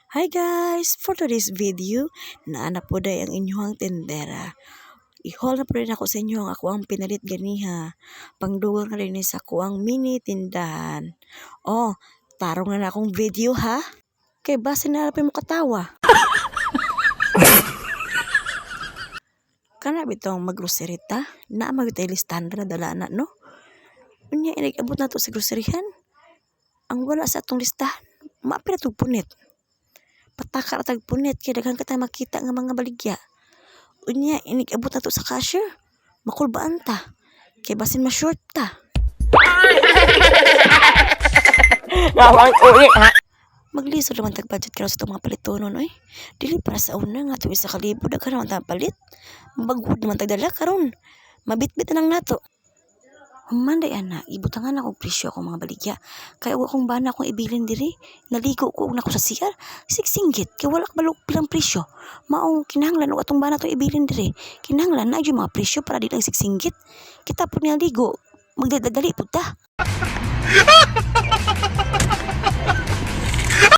Hi guys! For today's video, naana po day ang inyong tendera. I-haul na po rin ako sa inyo ang ako ang pinalit ganiha. Pangdugol na rin sa ako ang mini tindahan. Oh, tarong na akong video ha? Kay base na mo katawa. Kana bitong maggrocerita, na magtay listahan na dala na no? Unya inigabot na to sa groceryhan. Ang wala sa atong listahan, maapira tong punit. Pataka tag punit kay daghan ka tayo makita nga mga baligya. Unya inigabot na to sa cashier. Makulbaan ta. Kay basin ma-short ta. Maglisod naman tag budget karon sa itong mga palitonon oy. Dili para sa una nga tuwi sa kalibo daghan naman ta palit. Mabagod naman tag dala karon. Mabitbit na lang nato. Humanday ana, ibutangan akong presyo akong mga baligya. Kaya wa akong bana akong ibilin diri. Naligo ko na ko sa CR. Singgit kay wala balog bilang presyo. Maong kinahanglan og atong bana to ibilin diri. Kinahanglan na yung mga presyo para di lang singgit. Kita po niya ligo. Magdadali pud ta.